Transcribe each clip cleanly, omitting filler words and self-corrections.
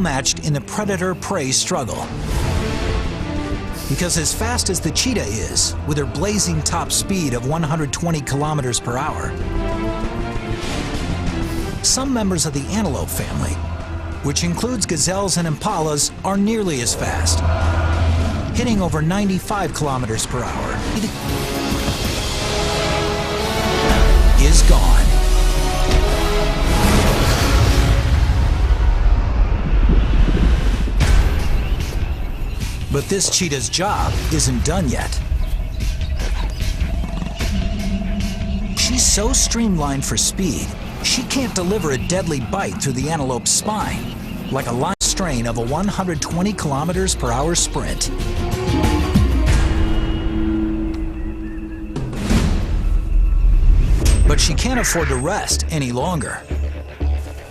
matched in the predator-prey struggle. Because as fast as the cheetah is, with her blazing top speed of 120 kilometers per hour, some members of the antelope family, which includes gazelles and impalas, are nearly as fast, hitting over 95 kilometers per hour. Is gone. But this cheetah's job isn't done yet. She's so streamlined for speed, she can't deliver a deadly bite through the antelope's spine, like a line strain of a 120 kilometers per hour sprint. But she can't afford to rest any longer.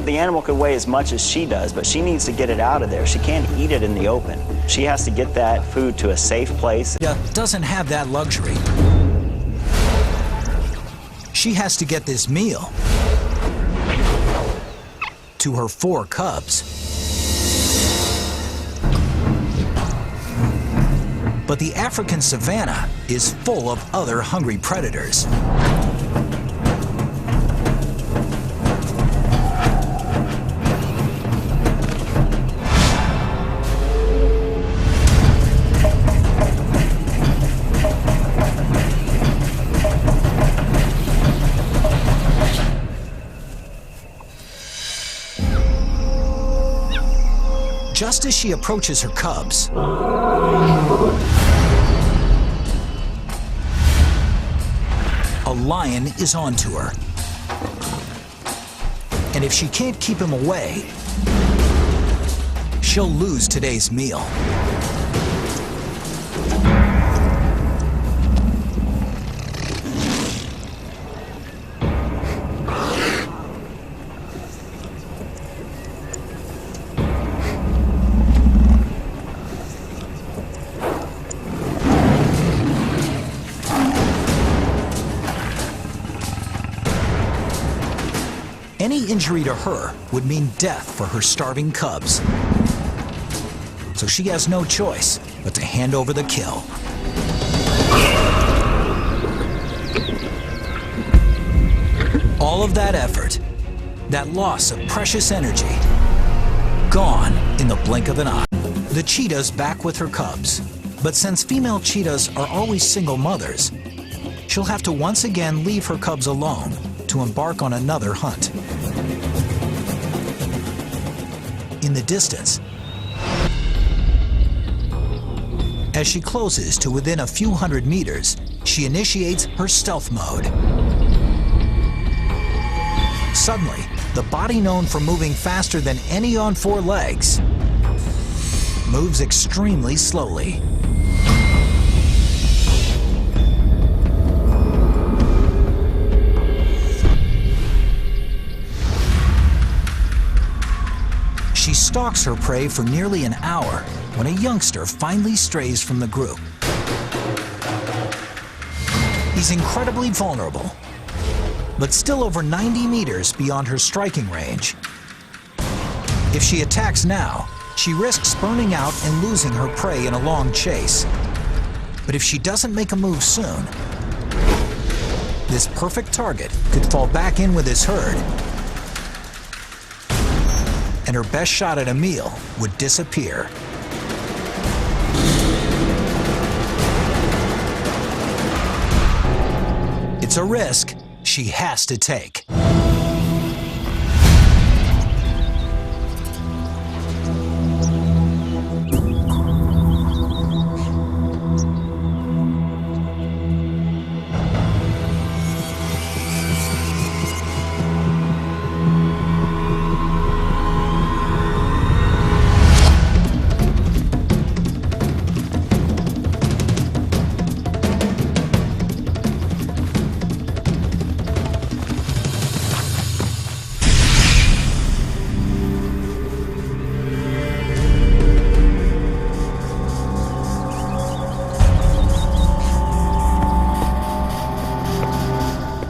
The animal could weigh as much as she does, but she needs to get it out of there. She can't eat it in the open. She has to get that food to a safe place. Doesn't have that luxury. She has to get this meal to her 4 cubs. But the African savanna is full of other hungry predators. Just as she approaches her cubs, a lion is onto her. And if she can't keep him away, she'll lose today's meal. Any injury to her would mean death for her starving cubs. So she has no choice but to hand over the kill. All of that effort, that loss of precious energy, gone in the blink of an eye. The cheetah's back with her cubs, but since female cheetahs are always single mothers, she'll have to once again leave her cubs alone to embark on another hunt. In the distance, as she closes to within a few hundred meters, she initiates her stealth mode. Suddenly, the body known for moving faster than any on 4 legs moves extremely slowly. She stalks her prey for nearly an hour when a youngster finally strays from the group. He's incredibly vulnerable, but still over 90 meters beyond her striking range. If she attacks now, she risks burning out and losing her prey in a long chase. But if she doesn't make a move soon, this perfect target could fall back in with his herd, and her best shot at a meal would disappear. It's a risk she has to take.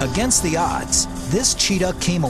Against the odds, this cheetah came away